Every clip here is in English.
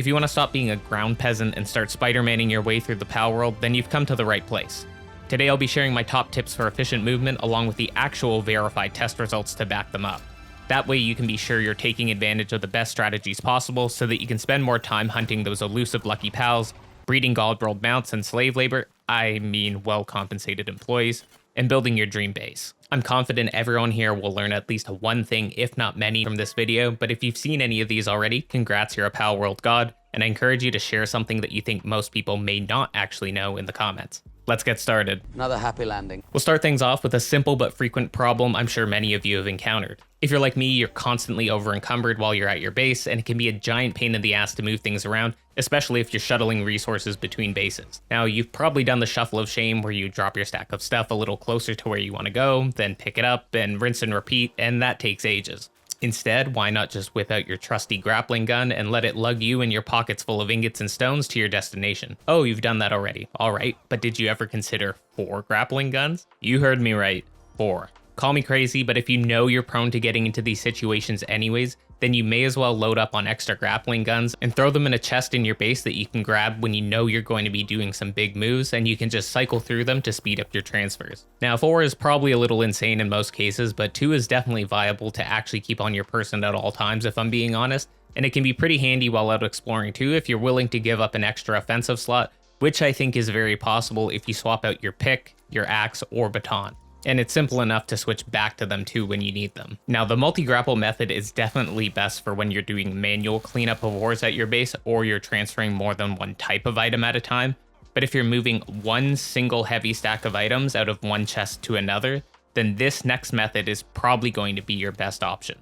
If you want to stop being a ground peasant and start Spider-Manning your way through the Palworld, then you've come to the right place. Today I'll be sharing my top tips for efficient movement along with the actual verified test results to back them up. That way you can be sure you're taking advantage of the best strategies possible so that you can spend more time hunting those elusive lucky pals, breeding God-rolled mounts and slave labor, well-compensated employees, and building your dream base. I'm confident everyone here will learn at least one thing, if not many, from this video, but if you've seen any of these already, congrats, you're a Palworld god, and I encourage you to share something that you think most people may not actually know in the comments. Let's get started. Another happy landing. We'll start things off with a simple but frequent problem I'm sure many of you have encountered. If you're like me, you're constantly over-encumbered while you're at your base, and it can be a giant pain in the ass to move things around, especially if you're shuttling resources between bases. Now, you've probably done the shuffle of shame where you drop your stack of stuff a little closer to where you want to go, then pick it up and rinse and repeat, and that takes ages. Instead, why not just whip out your trusty grappling gun and let it lug you and your pockets full of ingots and stones to your destination? Oh, you've done that already. Alright, but did you ever consider 4 grappling guns? You heard me right, 4. Call me crazy, but if you know you're prone to getting into these situations anyways, then you may as well load up on extra grappling guns and throw them in a chest in your base that you can grab when you know you're going to be doing some big moves, and you can just cycle through them to speed up your transfers. Now, 4 is probably a little insane in most cases, but 2 is definitely viable to actually keep on your person at all times if I'm being honest, and it can be pretty handy while out exploring too if you're willing to give up an extra offensive slot, which I think is very possible if you swap out your pick, your axe, or baton. And it's simple enough to switch back to them too when you need them. Now, the multi-grapple method is definitely best for when you're doing manual cleanup of ores at your base or you're transferring more than one type of item at a time. But if you're moving one single heavy stack of items out of one chest to another, then this next method is probably going to be your best option.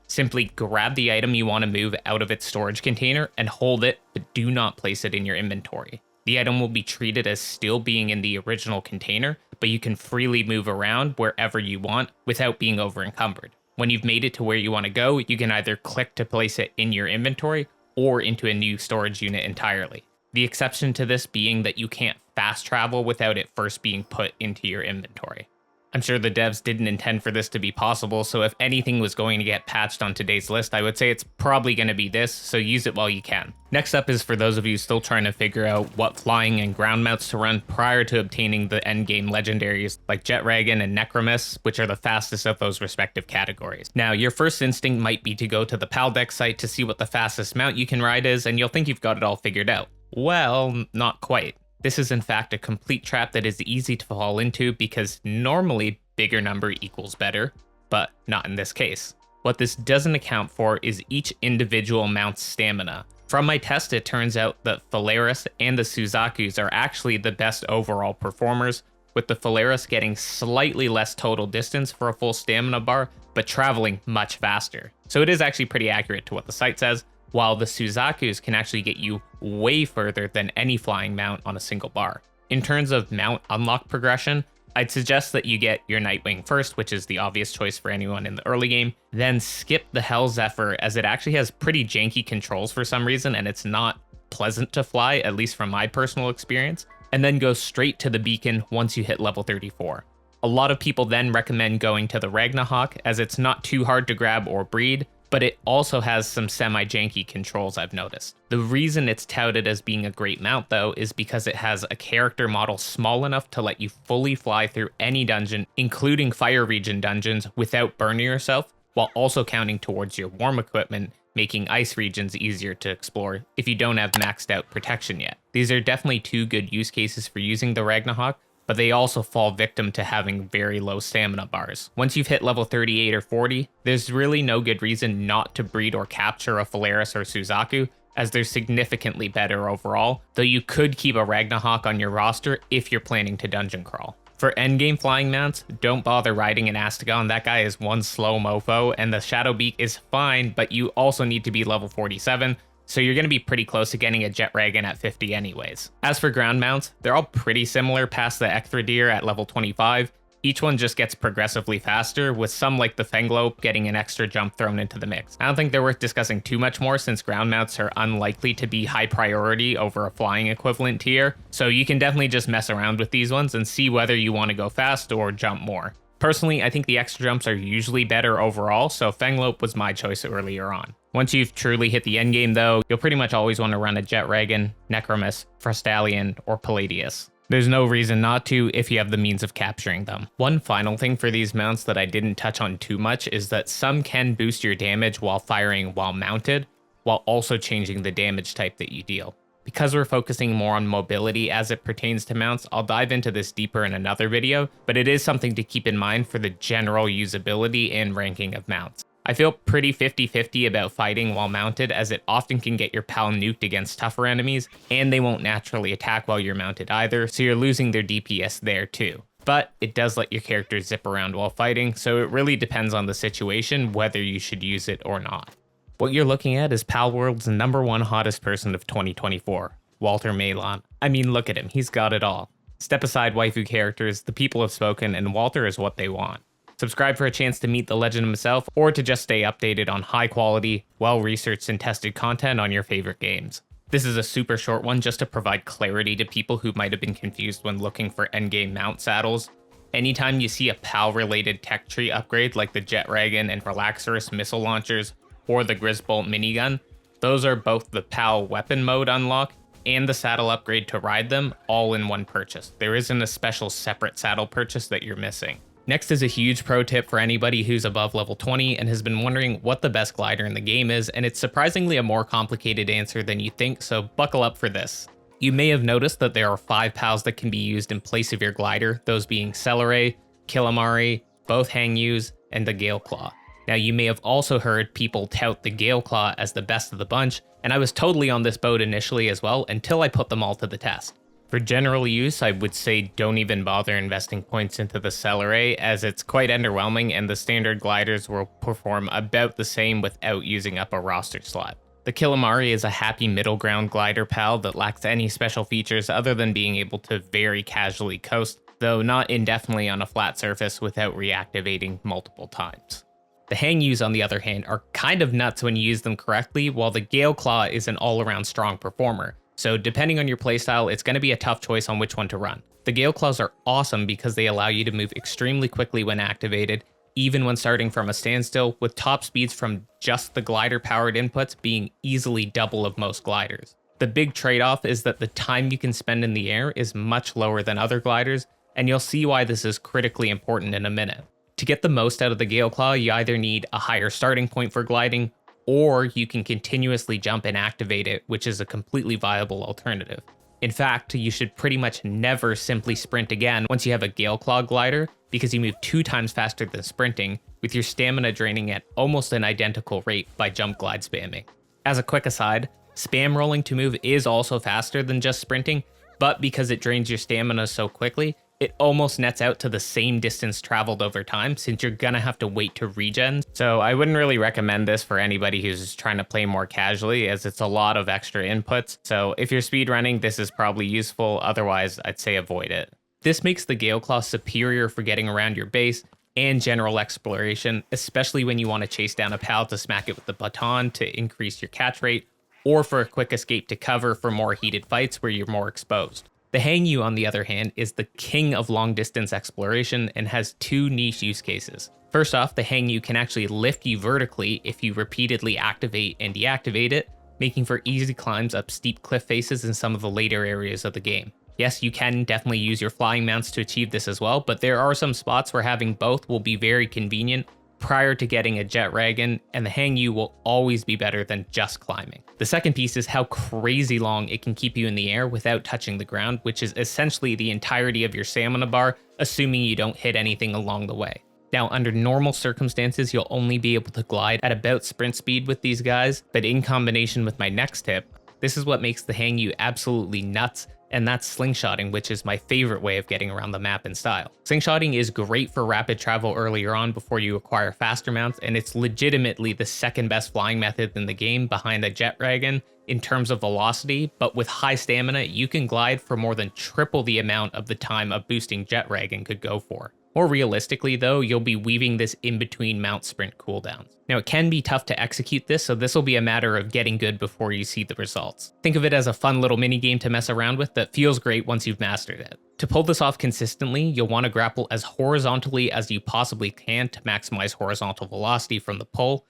Simply grab the item you want to move out of its storage container and hold it, but do not place it in your inventory. The item will be treated as still being in the original container, but you can freely move around wherever you want without being over encumbered. When you've made it to where you want to go, you can either click to place it in your inventory or into a new storage unit entirely. The exception to this being that you can't fast travel without it first being put into your inventory. I'm sure the devs didn't intend for this to be possible, so if anything was going to get patched on today's list, I would say it's probably going to be this, so use it while you can. Next up is for those of you still trying to figure out what flying and ground mounts to run prior to obtaining the endgame legendaries like Jetragon and Necromus, which are the fastest of those respective categories. Now, your first instinct might be to go to the Paldex site to see what the fastest mount you can ride is, and you'll think you've got it all figured out. Well, not quite. This is in fact a complete trap that is easy to fall into because normally bigger number equals better, but not in this case. What this doesn't account for is each individual mount's stamina. From my test, it turns out that Phalaris and the Suzakus are actually the best overall performers, with the Phalaris getting slightly less total distance for a full stamina bar, but traveling much faster. So it is actually pretty accurate to what the site says, while the Suzakus can actually get you way further than any flying mount on a single bar. In terms of mount unlock progression, I'd suggest that you get your Nightwing first, which is the obvious choice for anyone in the early game, then skip the Hell Zephyr as it actually has pretty janky controls for some reason and it's not pleasant to fly, at least from my personal experience, and then go straight to the Beacon once you hit level 34. A lot of people then recommend going to the Ragnarok as it's not too hard to grab or breed, but it also has some semi-janky controls I've noticed. The reason it's touted as being a great mount though is because it has a character model small enough to let you fully fly through any dungeon, including fire region dungeons, without burning yourself, while also counting towards your warm equipment, making ice regions easier to explore if you don't have maxed out protection yet. These are definitely 2 good use cases for using the Ragnarok, but they also fall victim to having very low stamina bars. Once you've hit level 38 or 40, there's really no good reason not to breed or capture a Phalaris or Suzaku, as they're significantly better overall, though you could keep a Ragnarok on your roster if you're planning to dungeon crawl. For endgame flying mounts, don't bother riding an Astagon, that guy is one slow mofo, and the Shadowbeak is fine, but you also need to be level 47, so you're going to be pretty close to getting a Jetragon at 50 anyways. As for ground mounts, they're all pretty similar past the Ecthradir at level 25. Each one just gets progressively faster, with some like the Fenglope getting an extra jump thrown into the mix. I don't think they're worth discussing too much more since ground mounts are unlikely to be high priority over a flying equivalent tier, so you can definitely just mess around with these ones and see whether you want to go fast or jump more. Personally, I think the extra jumps are usually better overall, so Fanglope was my choice earlier on. Once you've truly hit the endgame though, you'll pretty much always want to run a Jetragon, Necromus, Frostallion, or Palladius. There's no reason not to if you have the means of capturing them. One final thing for these mounts that I didn't touch on too much is that some can boost your damage while firing while mounted, while also changing the damage type that you deal. Because we're focusing more on mobility as it pertains to mounts, I'll dive into this deeper in another video, but it is something to keep in mind for the general usability and ranking of mounts. I feel pretty 50-50 about fighting while mounted, as it often can get your pal nuked against tougher enemies, and they won't naturally attack while you're mounted either, so you're losing their DPS there too. But it does let your character zip around while fighting, so it really depends on the situation whether you should use it or not. What you're looking at is Palworld's #1 hottest person of 2024, Walter Maylon. I mean, look at him, he's got it all. Step aside waifu characters, the people have spoken, and Walter is what they want. Subscribe for a chance to meet the legend himself, or to just stay updated on high quality, well-researched and tested content on your favorite games. This is a super short one just to provide clarity to people who might have been confused when looking for endgame mount saddles. Anytime you see a PAL-related tech tree upgrade like the Jetragon and Relaxorus missile launchers, or the Grisbolt minigun, those are both the PAL weapon mode unlock and the saddle upgrade to ride them all in one purchase. There isn't a special separate saddle purchase that you're missing. Next is a huge pro tip for anybody who's above level 20 and has been wondering what the best glider in the game is, and it's surprisingly a more complicated answer than you think, so buckle up for this. You may have noticed that there are 5 PALs that can be used in place of your glider, those being Celeray, Killamari, both Hangyus, and the Galeclaw. Now you may have also heard people tout the Galeclaw as the best of the bunch, and I was totally on this boat initially as well until I put them all to the test. For general use, I would say don't even bother investing points into the Celeray, as it's quite underwhelming and the standard gliders will perform about the same without using up a roster slot. The Killamari is a happy middle ground glider PAL that lacks any special features other than being able to very casually coast, though not indefinitely on a flat surface without reactivating multiple times. The Hangyus, on the other hand, are kind of nuts when you use them correctly, while the Galeclaw is an all-around strong performer. So depending on your playstyle, it's going to be a tough choice on which one to run. The Galeclaws are awesome because they allow you to move extremely quickly when activated, even when starting from a standstill, with top speeds from just the glider-powered inputs being easily double of most gliders. The big trade-off is that the time you can spend in the air is much lower than other gliders, and you'll see why this is critically important in a minute. To get the most out of the Galeclaw, you either need a higher starting point for gliding, or you can continuously jump and activate it, which is a completely viable alternative. In fact, you should pretty much never simply sprint again once you have a Galeclaw glider, because you move 2 times faster than sprinting, with your stamina draining at almost an identical rate by jump glide spamming. As a quick aside, spam rolling to move is also faster than just sprinting, but because it drains your stamina so quickly, it almost nets out to the same distance traveled over time, since you're gonna have to wait to regen. So I wouldn't really recommend this for anybody who's just trying to play more casually, as it's a lot of extra inputs. So if you're speedrunning, this is probably useful, otherwise I'd say avoid it. This makes the Galeclaw superior for getting around your base and general exploration, especially when you want to chase down a PAL to smack it with the baton to increase your catch rate, or for a quick escape to cover for more heated fights where you're more exposed. The Hangyu, on the other hand, is the king of long-distance exploration and has 2 niche use cases. First off, the Hangyu can actually lift you vertically if you repeatedly activate and deactivate it, making for easy climbs up steep cliff faces in some of the later areas of the game. Yes, you can definitely use your flying mounts to achieve this as well, but there are some spots where having both will be very convenient prior to getting a Jetragon, and the Hangyu will always be better than just climbing. The second piece is how crazy long it can keep you in the air without touching the ground, which is essentially the entirety of your stamina bar, assuming you don't hit anything along the way. Now, under normal circumstances, you'll only be able to glide at about sprint speed with these guys, but in combination with my next tip, this is what makes the Hangyu absolutely nuts, and that's slingshotting, which is my favorite way of getting around the map in style. Slingshotting is great for rapid travel earlier on before you acquire faster mounts, and it's legitimately the second best flying method in the game behind the Jetragon in terms of velocity, but with high stamina, you can glide for more than triple the amount of the time a boosting Jetragon could go for. More realistically though, you'll be weaving this in between mount sprint cooldowns. Now it can be tough to execute this, so this will be a matter of getting good before you see the results. Think of it as a fun little mini game to mess around with that feels great once you've mastered it. To pull this off consistently, you'll want to grapple as horizontally as you possibly can to maximize horizontal velocity from the pull.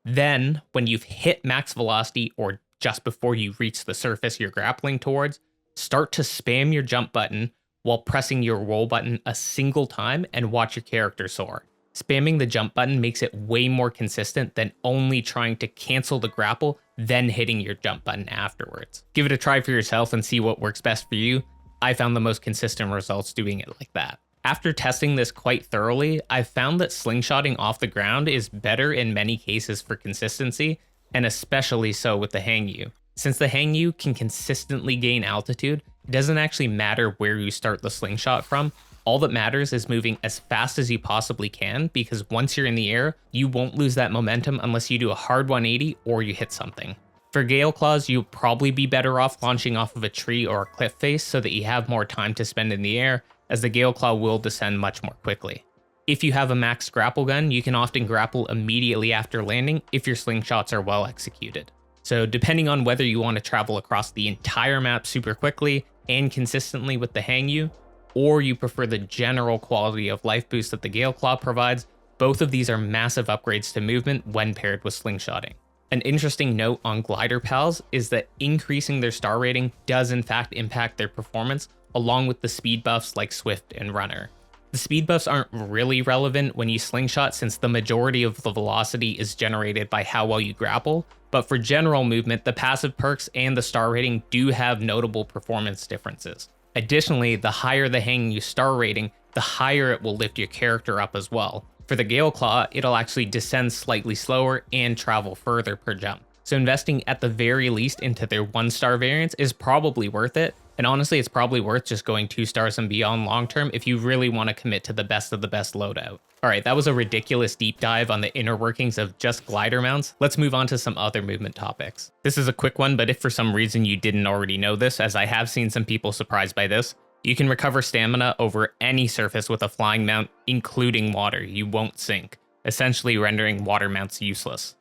Then, when you've hit max velocity or just before you reach the surface you're grappling towards, start to spam your jump button while pressing your roll button a single time and watch your character soar. Spamming the jump button makes it way more consistent than only trying to cancel the grapple, then hitting your jump button afterwards. Give it a try for yourself and see what works best for you. I found the most consistent results doing it like that. After testing this quite thoroughly, I've found that slingshotting off the ground is better in many cases for consistency, and especially so with the Hangyu. Since the Hangyu can consistently gain altitude, it doesn't actually matter where you start the slingshot from. All that matters is moving as fast as you possibly can, because once you're in the air, you won't lose that momentum unless you do a hard 180 or you hit something. For Gale Claws, you'll probably be better off launching off of a tree or a cliff face so that you have more time to spend in the air, as the Gale Claw will descend much more quickly. If you have a max grapple gun, you can often grapple immediately after landing if your slingshots are well executed. So depending on whether you want to travel across the entire map super quickly and consistently with the Hangyu, or you prefer the general quality of life boost that the Gale Claw provides, both of these are massive upgrades to movement when paired with slingshotting. An interesting note on glider pals is that increasing their star rating does in fact impact their performance, along with the speed buffs like Swift and Runner. The speed buffs aren't really relevant when you slingshot, since the majority of the velocity is generated by how well you grapple, but for general movement, the passive perks and the star rating do have notable performance differences. Additionally, the higher the Hangyu star rating, the higher it will lift your character up as well. For the Gale Claw, it'll actually descend slightly slower and travel further per jump. So investing at the very least into their 1-star variants is probably worth it. And honestly, it's probably worth just going 2 stars and beyond long term if you really want to commit to the best of the best loadout. Alright, that was a ridiculous deep dive on the inner workings of just glider mounts. Let's move on to some other movement topics. This is a quick one, but if for some reason you didn't already know this, as I have seen some people surprised by this, you can recover stamina over any surface with a flying mount, including water. You won't sink, essentially rendering water mounts useless.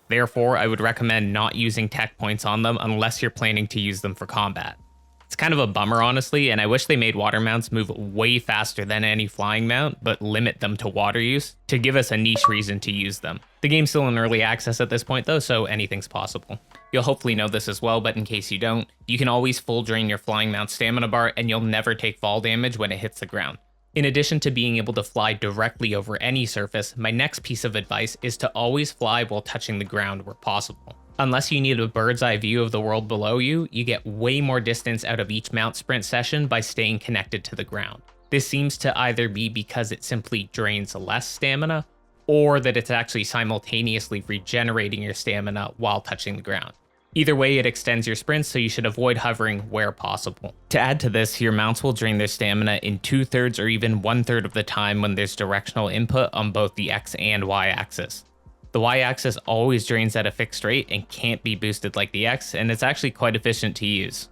Therefore, I would recommend not using tech points on them unless you're planning to use them for combat. It's kind of a bummer, honestly, and I wish they made water mounts move way faster than any flying mount, but limit them to water use to give us a niche reason to use them. The game's still in early access at this point though, so anything's possible. You'll hopefully know this as well, but in case you don't, you can always full drain your flying mount stamina bar and you'll never take fall damage when it hits the ground. In addition to being able to fly directly over any surface, my next piece of advice is to always fly while touching the ground where possible. Unless you need a bird's eye view of the world below you, you get way more distance out of each mount sprint session by staying connected to the ground. This seems to either be because it simply drains less stamina, or that it's actually simultaneously regenerating your stamina while touching the ground. Either way, it extends your sprints, so you should avoid hovering where possible. To add to this, your mounts will drain their stamina in 2/3 or even 1/3 of the time when there's directional input on both the X and Y axis. The Y-axis always drains at a fixed rate and can't be boosted like the X, and it's actually quite efficient to use.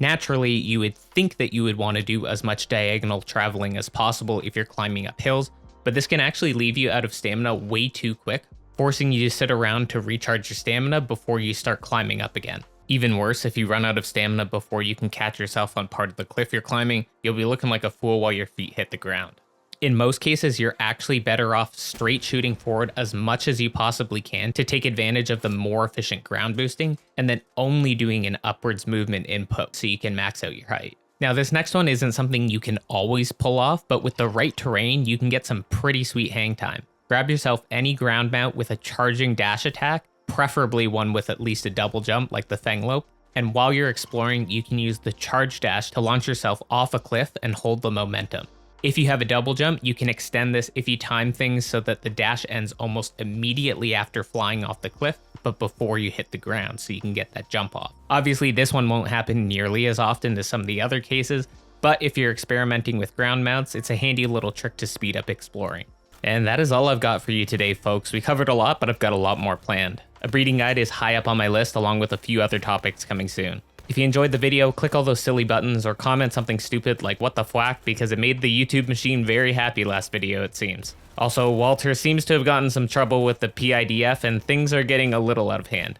Naturally, you would think that you would want to do as much diagonal traveling as possible if you're climbing up hills, but this can actually leave you out of stamina way too quick, forcing you to sit around to recharge your stamina before you start climbing up again. Even worse, if you run out of stamina before you can catch yourself on part of the cliff you're climbing, you'll be looking like a fool while your feet hit the ground. In most cases, you're actually better off straight shooting forward as much as you possibly can to take advantage of the more efficient ground boosting, and then only doing an upwards movement input so you can max out your height. Now, this next one isn't something you can always pull off, but with the right terrain, you can get some pretty sweet hang time. Grab yourself any ground mount with a charging dash attack, preferably one with at least a double jump like the Fenglope, and while you're exploring, you can use the charge dash to launch yourself off a cliff and hold the momentum. If you have a double jump, you can extend this if you time things so that the dash ends almost immediately after flying off the cliff, but before you hit the ground, so you can get that jump off. Obviously, this one won't happen nearly as often as some of the other cases, but if you're experimenting with ground mounts, it's a handy little trick to speed up exploring. And that is all I've got for you today, folks. We covered a lot, but I've got a lot more planned. A breeding guide is high up on my list, along with a few other topics coming soon. If you enjoyed the video, click all those silly buttons or comment something stupid like what the fwack, because it made the YouTube machine very happy last video, it seems. Also, Walter seems to have gotten some trouble with the PIDF and things are getting a little out of hand.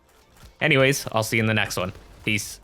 Anyways, I'll see you in the next one. Peace.